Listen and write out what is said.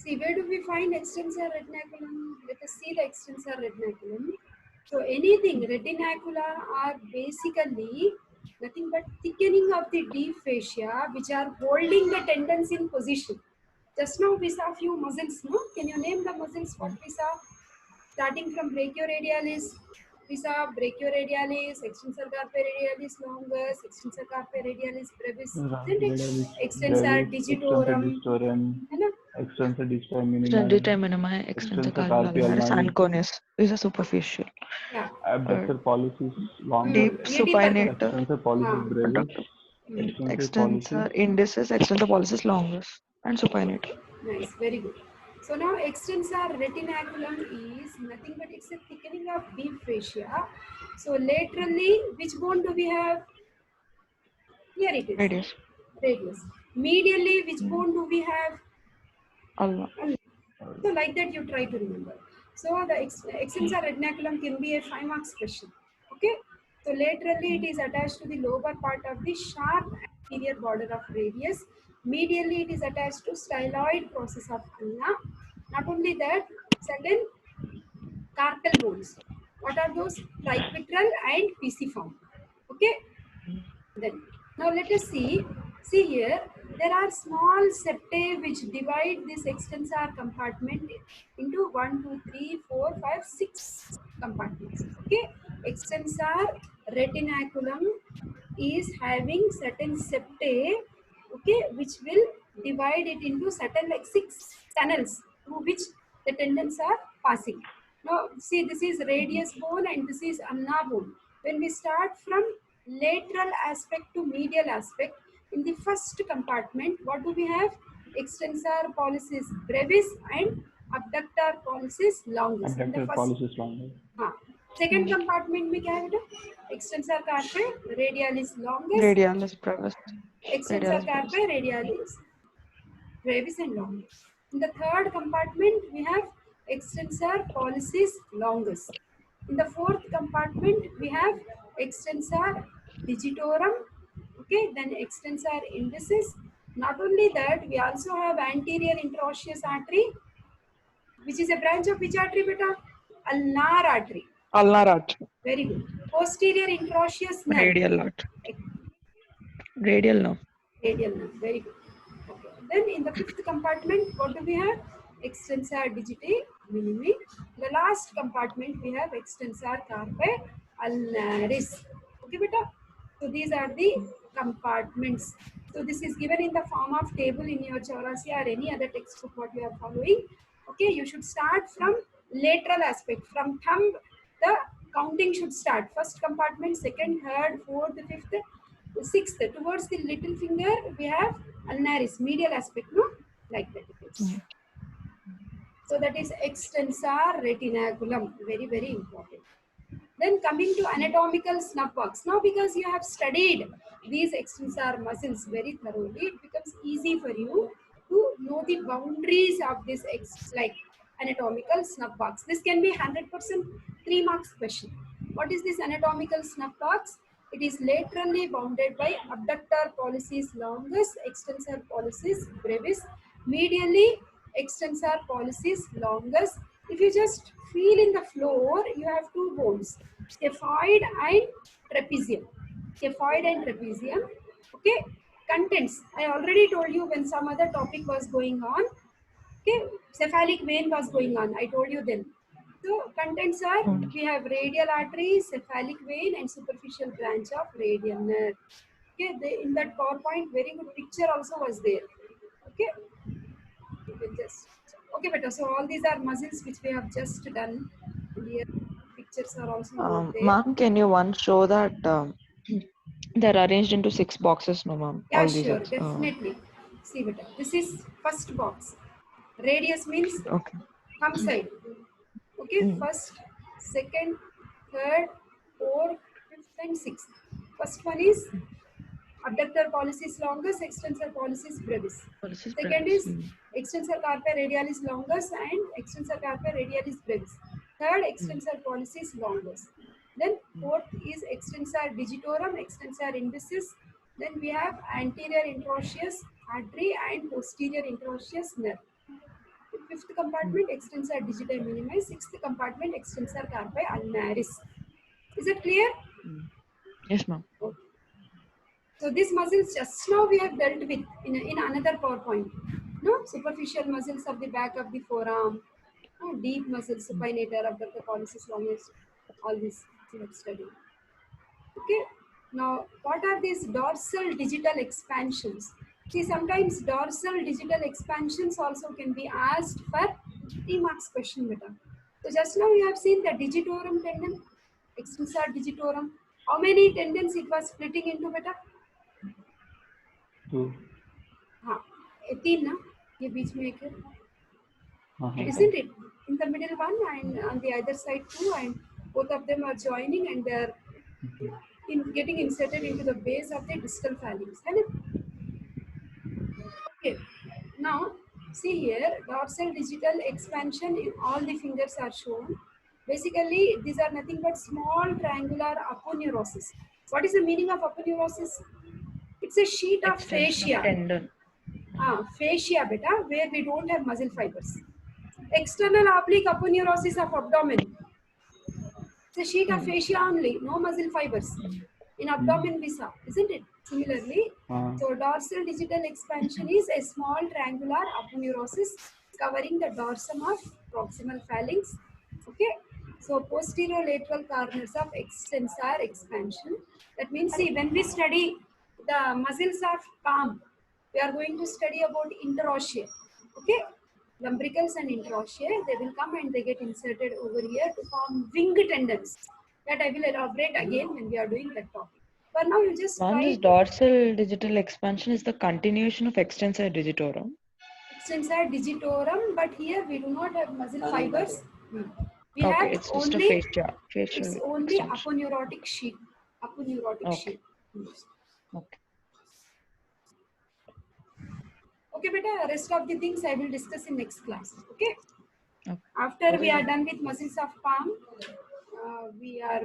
See, where do we find extensor retinaculum? Let us see the extensor retinaculum. So anything retinacula are basically nothing but thickening of the deep fascia which are holding the tendons in position. Just now we saw few muscles, no? Can you name the muscles what we saw? Starting from brachioradialis, we saw brachioradialis, extensor carpi radialis longus, extensor carpi radialis brevis, isn't it? Radialis Extensor brevis, extensor digitorum, digitorum, है ना? extensor digitorum minimi, Extensor minima, extensor extensor carpi carpi ulnaris, ulnaris, and conus is a superficial. Yeah. abductor pollicis longus, Deep ED पर करो. supinator, extensor pollicis brevis, adductor, extensor pollicis. extensor indicis, extensor pollicis longus, and supinator. Nice, very good. So now extensor retinaculum is nothing but it's a thickening of deep fascia. So laterally, which bone do we have? Here it is. Radius. Radius. Medially, which bone do we have? Ulna. Ulna. So like that you try to remember. So the extensor retinaculum can be a 5 marks question. Okay. So laterally it is attached to the lower part of the sharp anterior border of radius. Medially it is attached to styloid process of ulna. Not only that, certain carpal bones. What are those? Triquetral and pisiform. Okay. Then now let us see. See here, there are small septae which divide this extensor compartment into 1, 2, 3, 4, 5, 6 compartments. Okay, extensor retinaculum is having certain septae. Okay, which will divide it into certain like 6 tunnels through which the tendons are passing. Now, see, this is radius bone and this is ulna bone. When we start from lateral aspect to medial aspect, in the first compartment, what do we have? Extensor pollicis brevis and abductor pollicis longus. In the Abductor first, pollicis longus. second compartment में क्या है बेटा? Extensor carpi radialis longus, Radialis brevis. extensor Radialis brevis. carpi radialis brevis and longus. In the third compartment, we have extensor pollicis longus. In the fourth compartment, we have extensor digitorum. Okay, then extensor indicis. Not only that, we also have anterior interosseous artery, which is a branch of which artery, beta? Ulnar artery. Ulnar artery. Very good. Posterior interosseous nerve. Radial artery. Radial nerve. Radial nerve. Very good. Okay. Then in the fifth compartment, what do we have? Extensor digiti minimi. The last compartment we have extensor carpi ulnaris. Okay, beta. So these are the compartments. So this is given in the form of table in your Chaurasi or any other textbook what you are following. Okay, you should start from lateral aspect. From thumb, the counting should start. First compartment, second, third, fourth, fifth, sixth. Towards the little finger, we have ulnaris, medial aspect, no? Like that it is. So that is extensor retinaculum. Very, very important. Then coming to anatomical snuff box. Now because you have studied these extensor muscles very thoroughly, it becomes easy for you to know the boundaries of this like anatomical snuff box. This can be 100% 3 marks question. What is this anatomical snuff box? It is laterally bounded by abductor pollicis longus, extensor pollicis brevis, medially extensor pollicis longus. If you just feel in the floor, you have 2 bones, scaphoid and trapezium. Scaphoid and trapezium. Okay. Contents. I already told you when some other topic was going on. Okay. Cephalic vein was going on. I told you then. So contents are, we have radial artery, cephalic vein and superficial branch of radial nerve. Okay. In that PowerPoint, very good picture also was there. Okay. You can just, okay, better. So all these are muscles which we have just done. Here pictures are also not there. Ma'am, can you once show that they're arranged into 6 boxes, no, ma'am? Yeah, All these. sure, definitely. See, beta. This is first box. Radius means Okay. thumb side. Okay, first, second, third, fourth, fifth, and sixth. First one is abductor pollicis longus, extensor pollicis brevis. Second is extensor carpi radialis longus and extensor carpi radialis brevis. Third, extensor pollicis longus. Then fourth is extensor digitorum, extensor indicis. Then we have anterior interosseous artery and posterior interosseous nerve. Fifth compartment, extensor digiti minimi. Sixth compartment, extensor carpi ulnaris. Is it clear? Yes, ma'am. Okay. So these muscles just now we have dealt with in another PowerPoint. No, superficial muscles of the back of the forearm, no, deep muscles, supinator, abductor, pollicis longus, all this we have studied. Okay. Now, what are these dorsal digital expansions? See, sometimes dorsal digital expansions also can be asked for 3 marks question beta. So just now you have seen the digitorum tendon, extensor digitorum. How many tendons it was splitting into beta? 2. हाँ, 3 ना ये बीच में एक है, Uh-huh. isn't it? In the middle one and on the other side 2, and both of them are joining and they are getting inserted into the base of the distal phalanx. है ना? Okay. Now see here, dorsal digital expansion in all the fingers are shown. Basically, these are nothing but small triangular aponeurosis. What is the meaning of aponeurosis? It's a sheet of Extension of fascia. tendon. Fascia beta, where we don't have muscle fibers. External oblique aponeurosis of abdomen. It's a sheet of fascia only, no muscle fibers. In abdomen we saw, isn't it? Similarly, so dorsal digital expansion is a small triangular aponeurosis covering the dorsum of proximal phalanx. Okay. So posterolateral corners of extensor expansion. That means, see, when we study the muscles of palm, we are going to study about interosseous. Okay. Lumbricals and interosseous, they will come and they get inserted over here to form wing tendons. That I will elaborate again when we are doing that topic. But now you just Ma'am, this try dorsal digital expansion is the continuation of extensor digitorum. extensor digitorum, but here we do not have muscle fibers. We Okay, have it's just a only facial it's only extension. aponeurotic sheet. Aponeurotic Okay. sheet. Okay. Okay, beta. Rest of the things I will discuss in next class. Okay. Okay. After we are done with muscles of palm, we are